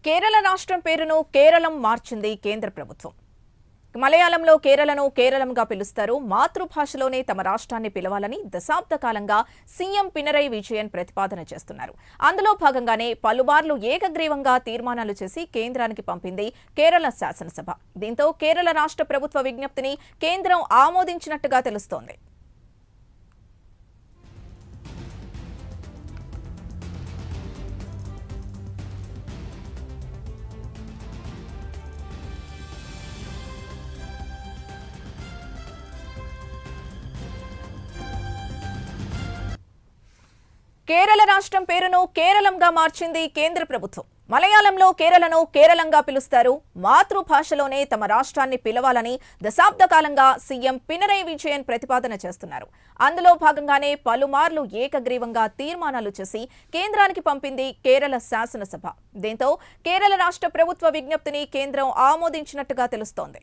కేరళ రాష్ట్రం పేరును కేరళం మార్చింది కేంద్ర ప్రభుత్వం. మలయాళంలో కేరళను కేరళంగా పిలుస్తారు. మాతృభాషలోనే తమ రాష్ట్రాన్ని పిలవాలని దశాబ్ద కాలంగా సీఎం పినరై విజయన్ ప్రతిపాదన చేస్తున్నారు. అందులో భాగంగానే పలుమార్లు ఏకగ్రీవంగా తీర్మానాలు చేసి కేంద్రానికి పంపింది కేరళ శాసనసభ. దీంతో కేరళ రాష్ట్ర ప్రభుత్వ విజ్ఞప్తిని కేంద్రం ఆమోదించినట్టుగా తెలుస్తోంది. కేరళ రాష్ట్రం పేరును కేరళంగా మార్చింది కేంద్ర ప్రభుత్వం. మలయాళంలో కేరళను కేరళంగా పిలుస్తారు. మాతృభాషలోనే తమ రాష్ట్రాన్ని పిలవాలని దశాబ్ద కాలంగా సీఎం పినరై విజయన్ ప్రతిపాదన చేస్తున్నారు. అందులో భాగంగానే పలుమార్లు ఏకగ్రీవంగా తీర్మానాలు చేసి కేంద్రానికి పంపింది కేరళ శాసనసభ. దీంతో కేరళ రాష్ట్ర ప్రభుత్వ విజ్ఞప్తిని కేంద్రం ఆమోదించినట్టుగా తెలుస్తోంది.